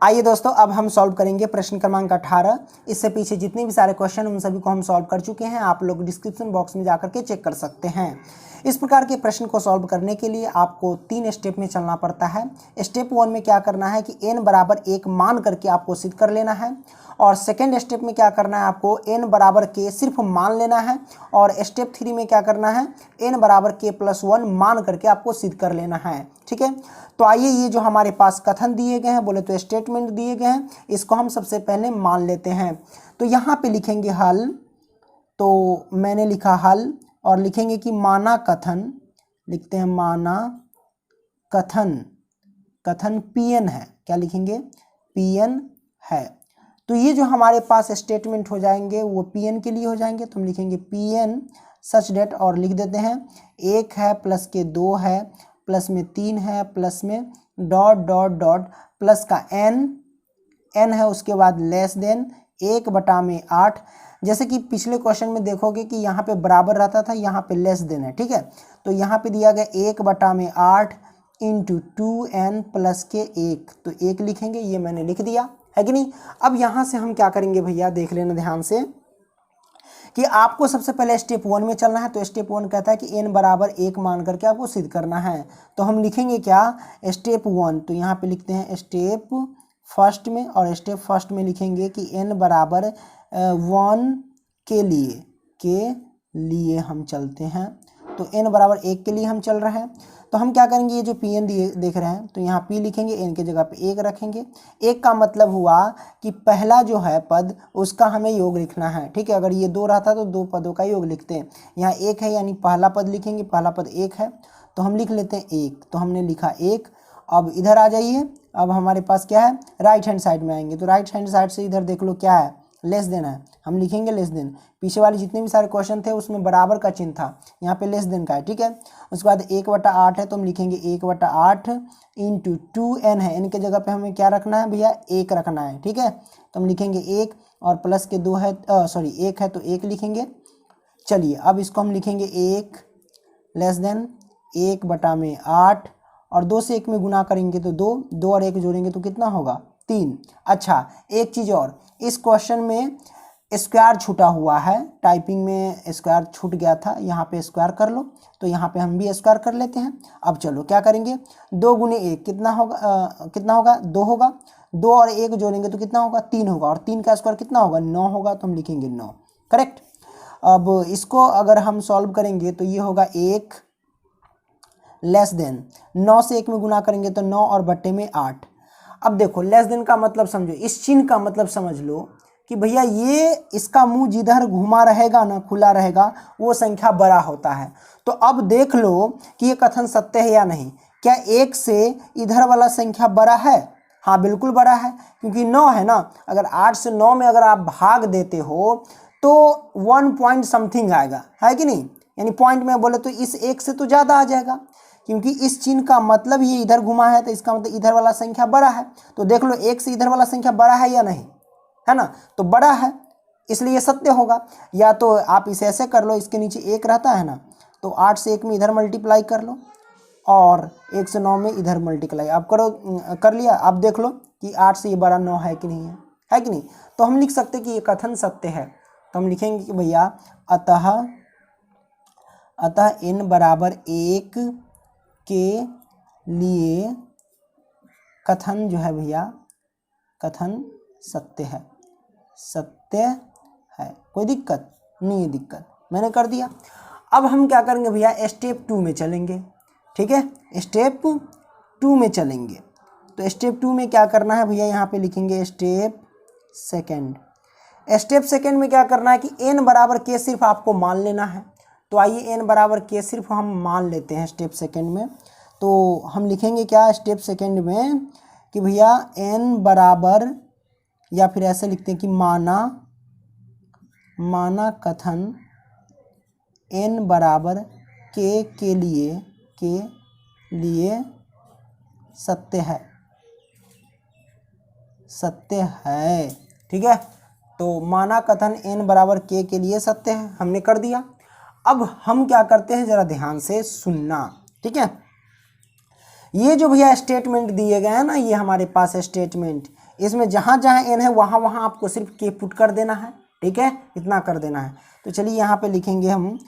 आइए दोस्तों, अब हम सॉल्व करेंगे प्रश्न क्रमांक 18। इससे पीछे जितने भी सारे क्वेश्चन उन सभी को हम सॉल्व कर चुके हैं। आप लोग डिस्क्रिप्शन बॉक्स में जाकर के चेक कर सकते हैं। इस प्रकार के प्रश्न को सॉल्व करने के लिए आपको 3 स्टेप में चलना पड़ता है। स्टेप 1 में क्या करना है कि n बराबर 1 मान करके आपको सिद्ध कर लेना है। और सेकेंड स्टेप में क्या करना है, आपको n बराबर k सिर्फ मान लेना है। और स्टेप 3 में क्या करना है, n बराबर k+1 मान करके आपको सिद्ध कर लेना है। ठीक है, तो आइए ये जो हमारे पास कथन दिए गए हैं, बोले तो स्टेटमेंट दिए गए हैं, इसको हम सबसे पहले मान लेते हैं। तो यहाँ पे लिखेंगे हल। तो मैंने लिखा हल और लिखेंगे कि माना कथन, लिखते हैं माना कथन, कथन Pn है। क्या लिखेंगे, Pn है। तो ये जो हमारे पास स्टेटमेंट हो जाएंगे वो Pn के लिए हो जाएंगे। तो हम लिखेंगे Pn सच डेट और लिख देते हैं 1 है प्लस के 2 है प्लस में 3 है प्लस में डॉट डॉट डॉट प्लस का n है, उसके बाद लेस देन 1/8। जैसे कि पिछले क्वेश्चन में देखोगे कि यहाँ पे बराबर रहता था, यहाँ पे लेस देन है। ठीक है, तो यहाँ पे दिया गया 1/8 इंटू 2n प्लस के 1, तो 1 लिखेंगे। ये मैंने लिख दिया है कि नहीं। अब यहाँ से हम क्या करेंगे भैया, देख लेना ध्यान से कि आपको सबसे पहले स्टेप 1 में चलना है। तो स्टेप 1 कहता है कि n बराबर 1 मान करके आपको सिद्ध करना है। तो हम लिखेंगे क्या, स्टेप 1। तो यहाँ पे लिखते हैं स्टेप फर्स्ट में, और स्टेप फर्स्ट में लिखेंगे कि n बराबर 1 के लिए हम चलते हैं। तो n बराबर 1 के लिए हम चल रहे हैं। तो हम क्या करेंगे, ये जो Pn देख रहे हैं, तो यहाँ P लिखेंगे, n के जगह पे 1 रखेंगे। 1 का मतलब हुआ कि पहला जो है पद उसका हमें योग लिखना है। ठीक है, अगर ये 2 रहता तो 2 पदों का योग लिखते हैं। यहाँ 1 है यानी पहला पद लिखेंगे, पहला पद 1 है तो हम लिख लेते हैं 1। तो हमने लिखा 1। अब इधर आ जाइए, अब हमारे पास क्या है, राइट हैंड साइड में आएंगे। तो राइट हैंड साइड से इधर देख लो क्या है, लेस देन है। हम लिखेंगे लेस देन। पीछे वाले जितने भी सारे क्वेश्चन थे उसमें बराबर का चिन्ह था, यहाँ पे लेस देन का है। ठीक है, उसके बाद 1/8 है तो हम लिखेंगे 1/8 इंटू 2n है। n के जगह पे हमें क्या रखना है भैया, 1 रखना है। ठीक है, तो हम लिखेंगे 1 और प्लस के 2 है, 1 है तो 1 लिखेंगे। चलिए अब इसको हम लिखेंगे 1 लेस देन 1/8 और 2 से 1 में गुना करेंगे तो 2 और 1 जोड़ेंगे तो कितना होगा, 3। अच्छा, एक चीज़ और, इस क्वेश्चन में स्क्वायर छूटा हुआ है, टाइपिंग में स्क्वायर छूट गया था, यहाँ पे स्क्वायर कर लो। तो यहाँ पे हम भी स्क्वायर कर लेते हैं। अब चलो क्या करेंगे, 2 गुने 1 कितना होगा, 2 होगा। 2 और 1 जोड़ेंगे तो कितना होगा, 3 होगा। और 3 का स्क्वायर कितना होगा, 9 होगा। तो हम लिखेंगे 9। करेक्ट। अब इसको अगर हम सॉल्व करेंगे तो ये होगा 1 लेस देन 9 से 1 में गुना करेंगे तो 9 और बट्टे में 8। अब देखो लेस देन का मतलब समझो, इस चिन्ह का मतलब समझ लो कि भैया ये इसका मुंह जिधर घुमा रहेगा ना, खुला रहेगा, वो संख्या बड़ा होता है। तो अब देख लो कि ये कथन सत्य है या नहीं। क्या 1 से इधर वाला संख्या बड़ा है, हाँ बिल्कुल बड़ा है, क्योंकि 9 है ना। अगर 8 से 9 में अगर आप भाग देते हो तो 1 पॉइंट समथिंग आएगा, है कि नहीं, यानी पॉइंट में बोले तो इस 1 से तो ज़्यादा आ जाएगा, क्योंकि इस चिन्ह का मतलब ये इधर घुमा है तो इसका मतलब इधर वाला संख्या बड़ा है। तो देख लो 1 से इधर वाला संख्या बड़ा है या नहीं, है ना, तो बड़ा है, इसलिए सत्य होगा। या तो आप इसे ऐसे कर लो, इसके नीचे 1 रहता है ना, तो 8 से 1 में इधर मल्टीप्लाई कर लो और 1 से 9 में इधर मल्टीप्लाई आप करो, कर लिया। आप देख लो कि 8 से ये बड़ा 9 है कि नहीं है कि नहीं। तो हम लिख सकते कि ये कथन सत्य है। तो हम लिखेंगे कि भैया अतः n बराबर 1 के लिए कथन जो है भैया, कथन सत्य है, सत्य है। कोई दिक्कत नहीं है, दिक्कत मैंने कर दिया। अब हम क्या करेंगे भैया, स्टेप 2 में चलेंगे। ठीक है, स्टेप 2 में चलेंगे। तो स्टेप 2 में क्या करना है भैया, यहाँ पे लिखेंगे स्टेप सेकंड। स्टेप सेकंड में क्या करना है कि n बराबर k सिर्फ आपको मान लेना है। तो आइए n बराबर k सिर्फ हम मान लेते हैं स्टेप सेकंड में। तो हम लिखेंगे क्या स्टेप सेकंड में कि भैया n बराबर, या फिर ऐसे लिखते हैं कि माना कथन n बराबर k के लिए सत्य है, सत्य है। ठीक है, तो माना कथन n बराबर k के लिए सत्य है, हमने कर दिया। अब हम क्या करते हैं, जरा ध्यान से सुनना। ठीक है, ये जो भैया स्टेटमेंट दिए गए हैं ना, ये हमारे पास है स्टेटमेंट, इसमें जहाँ जहाँ n है वहाँ वहाँ आपको सिर्फ k पुट कर देना है, ठीक है, इतना कर देना है। तो चलिए यहाँ पे लिखेंगे हम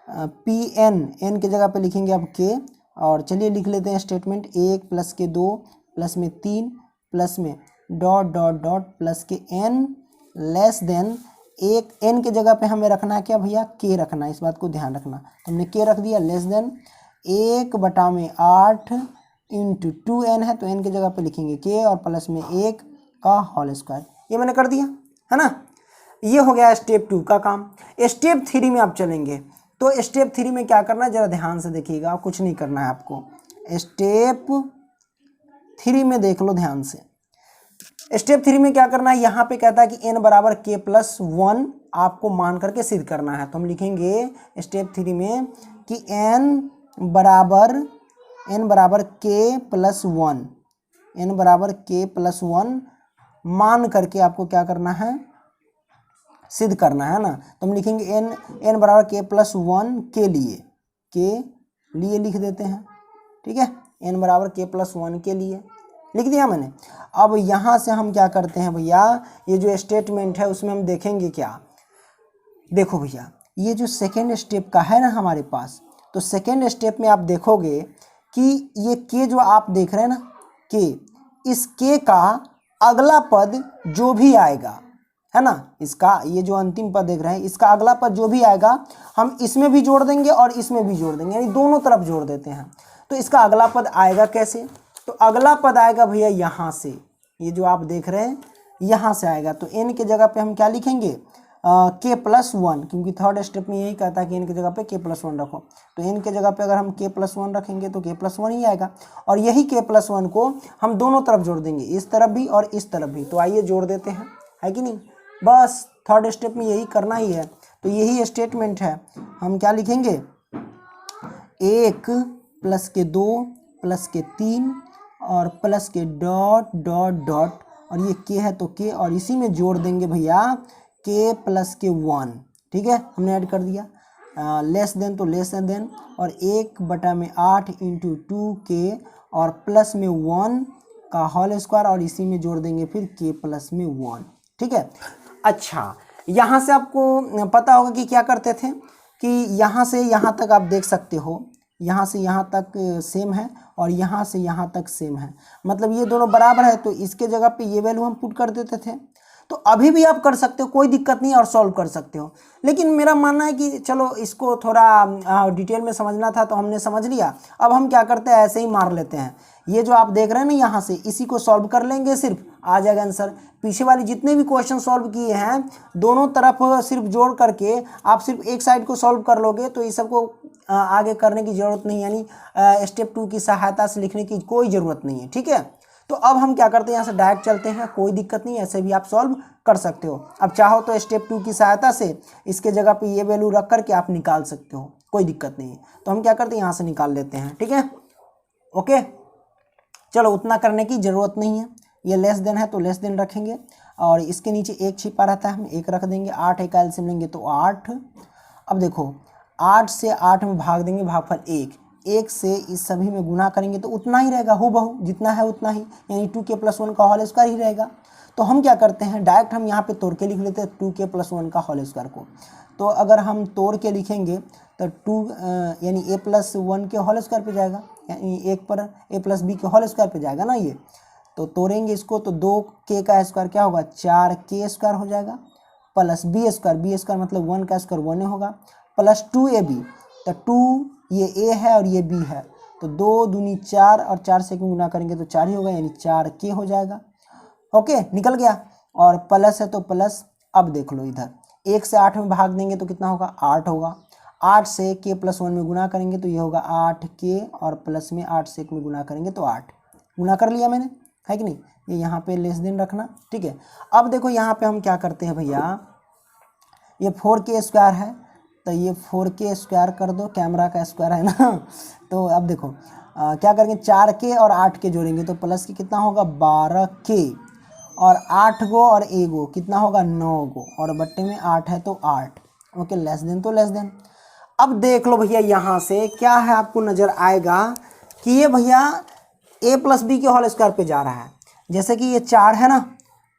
पी n की जगह पे लिखेंगे अब k, और चलिए लिख लेते हैं स्टेटमेंट 1 प्लस के 2 प्लस में 3 प्लस में डॉट डॉट डॉट प्लस के n लेस देन एक n की जगह पे हमें रखना है क्या भैया, k रखना है, इस बात को ध्यान रखना। तो हमने k रख दिया, लेस देन 1/8 इंटू 2n है, तो n की जगह पे लिखेंगे k और प्लस में 1 का होल स्क्वायर। ये मैंने कर दिया है ना। ये हो गया स्टेप 2 का काम। स्टेप 3 में आप चलेंगे, तो स्टेप 3 में क्या करना है जरा ध्यान से देखिएगा, कुछ नहीं करना है आपको। स्टेप 3 में देख लो ध्यान से। स्टेप 3 में क्या करना है, यहाँ पे कहता है कि n बराबर k प्लस 1 आपको मान करके सिद्ध करना है। तो हम लिखेंगे स्टेप 3 में कि n बराबर k प्लस 1 मान करके आपको क्या करना है, सिद्ध करना है ना। तो हम लिखेंगे n बराबर k प्लस 1 के लिए लिख देते हैं, ठीक है, n बराबर k प्लस 1 के लिए लिख दिया मैंने। अब यहाँ से हम क्या करते हैं भैया, ये जो स्टेटमेंट है उसमें हम देखेंगे क्या, देखो भैया ये जो सेकेंड स्टेप का है ना हमारे पास, तो सेकेंड स्टेप में आप देखोगे कि ये k जो आप देख रहे हैं ना k, इस k का अगला पद जो भी आएगा है ना, इसका ये जो अंतिम पद देख रहे हैं, इसका अगला पद जो भी आएगा हम इसमें भी जोड़ देंगे और इसमें भी जोड़ देंगे, यानी दोनों तरफ जोड़ देते हैं। तो इसका अगला पद आएगा कैसे, तो अगला पद आएगा भैया यहाँ से, ये जो आप देख रहे हैं यहाँ से आएगा। तो n के जगह पे हम क्या लिखेंगे, k प्लस 1, क्योंकि थर्ड स्टेप में यही कहता है कि n की जगह पे k प्लस 1 रखो। तो n की जगह पे अगर हम k प्लस 1 रखेंगे तो k प्लस 1 ही आएगा, और यही k प्लस 1 को हम दोनों तरफ जोड़ देंगे, इस तरफ भी और इस तरफ भी। तो आइए जोड़ देते हैं, है कि नहीं, बस थर्ड स्टेप में यही करना ही है। तो यही स्टेटमेंट है, हम क्या लिखेंगे 1 प्लस के 2 प्लस के 3 और प्लस के डॉट डॉट डॉट, और ये k है तो k, और इसी में जोड़ देंगे भैया k प्लस के 1, ठीक है, हमने ऐड कर दिया, लेस देन तो लेस देन, और 1/8 इंटू 2k और प्लस में 1 का होल स्क्वायर, और इसी में जोड़ देंगे फिर k प्लस में 1, ठीक है। अच्छा, यहाँ से आपको पता होगा कि क्या करते थे कि यहाँ से यहाँ तक आप देख सकते हो, यहाँ से यहाँ तक सेम है और यहाँ से यहाँ तक सेम है, मतलब ये दोनों बराबर है, तो इसके जगह पे ये वैल्यू हम पुट कर देते थे। तो अभी भी आप कर सकते हो, कोई दिक्कत नहीं, और सॉल्व कर सकते हो। लेकिन मेरा मानना है कि चलो इसको थोड़ा डिटेल में समझना था तो हमने समझ लिया। अब हम क्या करते हैं, ऐसे ही मार लेते हैं। ये जो आप देख रहे हैं ना यहाँ से, इसी को सॉल्व कर लेंगे, सिर्फ आ जाएगा आंसर। पीछे वाले जितने भी क्वेश्चन सॉल्व किए हैं दोनों तरफ सिर्फ जोड़ करके आप सिर्फ एक साइड को सॉल्व कर लोगे, तो इस सबको आगे करने की ज़रूरत नहीं, यानी स्टेप 2 की सहायता से लिखने की कोई ज़रूरत नहीं है, ठीक है। तो अब हम क्या करते हैं, यहाँ से डायरेक्ट चलते हैं, कोई दिक्कत नहीं, ऐसे भी आप सॉल्व कर सकते हो। अब चाहो तो स्टेप 2 की सहायता से इसके जगह पे ये वैल्यू रख करके आप निकाल सकते हो, कोई दिक्कत नहीं है। तो हम क्या करते हैं, यहाँ से निकाल लेते हैं, ठीक है, ओके। चलो उतना करने की ज़रूरत नहीं है, ये लेस देन है तो लेस देन रखेंगे, और इसके नीचे 1 छिपा रहता है, हम 1 रख देंगे। 8 एक एलसीएम लेंगे तो 8। अब देखो 8 से 8 में भाग देंगे, भागफल 1 से इस सभी में गुना करेंगे तो उतना ही रहेगा, हूबहू जितना है उतना ही, यानी 2k प्लस 1 का होल स्क्वायर ही रहेगा। तो हम क्या करते हैं, डायरेक्ट हम यहाँ पे तोड़ के लिख लेते हैं 2k प्लस 1 का होल स्क्वायर को। तो अगर हम तोड़ के लिखेंगे तो 2 यानी a प्लस 1 के होल स्क्वायर पे जाएगा, यानी 1 पर a प्लस b के होल स्क्वायर पे जाएगा ना ये। तो तोड़ेंगे इसको तो 2k का स्क्वायर क्या होगा, 4k स्क्वायर हो जाएगा, प्लस b स्क्वायर मतलब 1 का स्क्वायर 1 होगा, प्लस 2ab, तो 2 ये a है और ये b है, तो 2 दूनी 4 और 4 से गुना करेंगे तो 4 ही होगा, यानी 4k हो जाएगा। ओके, निकल गया। और प्लस है तो प्लस, अब देख लो इधर 1 से 8 में भाग देंगे तो कितना होगा, 8 होगा। 8 से k प्लस 1 में गुना करेंगे तो ये होगा 8k, और प्लस में 8 से 1 में गुना करेंगे तो 8, गुना कर लिया मैंने, है कि नहीं। ये यहाँ पे लेस देन रखना, ठीक है। अब देखो यहाँ पे हम क्या करते हैं भैया, ये 4k स्क्वायर है तो ये 4k स्क्वायर कर दो, कैमरा का स्क्वायर है ना। तो अब देखो क्या करेंगे, 4k और 8k जोड़ेंगे तो प्लस के कितना होगा 12k, और 8 गो और 1 गो कितना होगा 9 गो, और बट्टे में 8 है तो 8। ओके, लेस देन तो लेस देन। अब देख लो भैया यहाँ से क्या है, आपको नज़र आएगा कि ये भैया a प्लस बी के होल स्क्वायर पे जा रहा है। जैसे कि ये 4 है ना,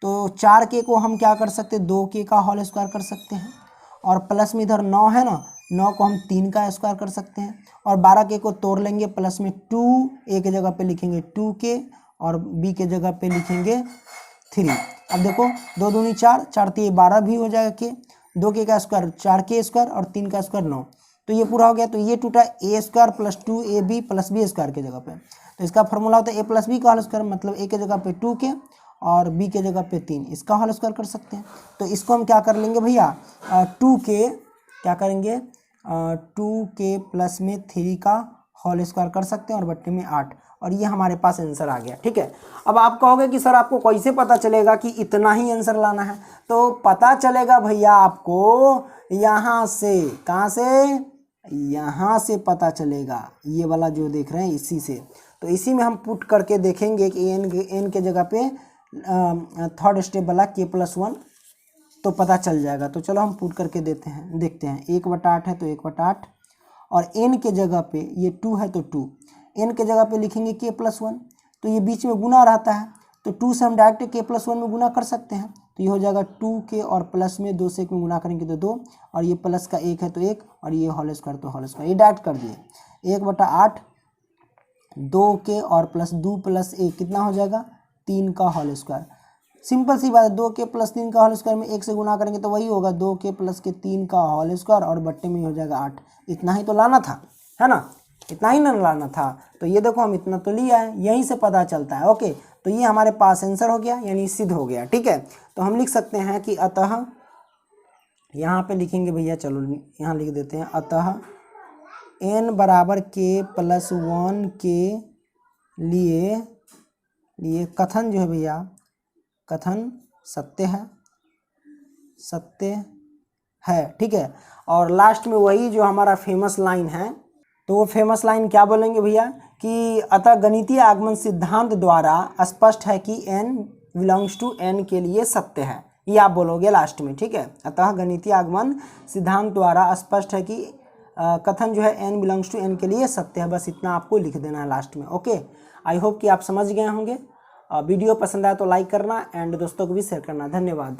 तो 4k को हम क्या कर सकते हैं, 2k का होल स्क्वायर कर सकते हैं। और प्लस में इधर 9 है ना, 9 को हम 3 का स्क्वायर कर सकते हैं। और 12k को तोड़ लेंगे, प्लस में 2 a के जगह पे लिखेंगे 2k और b के जगह पे लिखेंगे 3। अब देखो 2 दूनी 4, 4 3 12 भी हो जाएगा k, 2k का स्क्वायर 4k स्क्वायर और 3 का स्क्वायर 9, तो ये पूरा हो गया। तो ये टूटा a square plus 2ab plus b square के जगह पे। तो इसका फॉर्मूला होता है a प्लस बी का होल स्क्वायर, मतलब a के जगह पे 2k और b के जगह पे 3, इसका होल स्क्वायर कर सकते हैं। तो इसको हम क्या कर लेंगे भैया, 2k क्या करेंगे, 2k प्लस में 3 का होल स्क्वायर कर सकते हैं और बट्टे में 8, और ये हमारे पास आंसर आ गया। ठीक है, अब आप कहोगे कि सर आपको कैसे पता चलेगा कि इतना ही आंसर लाना है, तो पता चलेगा भैया आपको यहाँ से, कहाँ से, यहाँ से पता चलेगा, ये वाला जो देख रहे हैं इसी से। तो इसी में हम पुट करके देखेंगे कि n के जगह पे थर्ड स्टेप वाला k प्लस 1, तो पता चल जाएगा। तो चलो हम पुट करके देखते हैं 1/8 है तो 1/8, और n के जगह पे ये 2 है तो 2, n के जगह पे लिखेंगे k प्लस 1, तो ये बीच में गुना रहता है, तो 2 से हम डायरेक्ट k प्लस 1 में गुना कर सकते हैं। तो ये हो जाएगा 2k और प्लस में 2 से 1 में गुना करेंगे तो 2, और ये प्लस का 1 है तो 1, और ये होल स्क्वायर तो होल स्क्वायर, ये डायरेक्ट कर दिए। 1/8 2k और प्लस 2 प्लस 1 कितना हो जाएगा, 3 का होल स्क्वायर। सिंपल सी बात है, 2k प्लस 3 का होल स्क्वायर में 1 से गुना करेंगे तो वही होगा 2k प्लस के 3 का होल स्क्वायर, और बट्टे में हो जाएगा 8। इतना ही तो लाना था, है ना, इतना ही ना लाना था। तो ये देखो हम इतना तो लिया है, यहीं से पता चलता है। ओके, तो ये हमारे पास आंसर हो गया, यानी सिद्ध हो गया। ठीक है, तो हम लिख सकते हैं कि अतः, यहाँ पे लिखेंगे भैया, चलो यहाँ लिख देते हैं, अतः n बराबर k प्लस 1 के लिए कथन जो है भैया, कथन सत्य है। ठीक है, और लास्ट में वही जो हमारा फेमस लाइन है, तो वो फेमस लाइन क्या बोलेंगे भैया, कि अतः गणितीय आगमन सिद्धांत द्वारा स्पष्ट है कि n बिलोंग्स टू n के लिए सत्य है, ये आप बोलोगे लास्ट में। ठीक है, अतः गणितीय आगमन सिद्धांत द्वारा स्पष्ट है कि कथन जो है n बिलोंग्स टू n के लिए सत्य है, बस इतना आपको लिख देना है लास्ट में। ओके, आई होप कि आप समझ गए होंगे। वीडियो पसंद आया तो लाइक करना एंड दोस्तों को भी शेयर करना। धन्यवाद।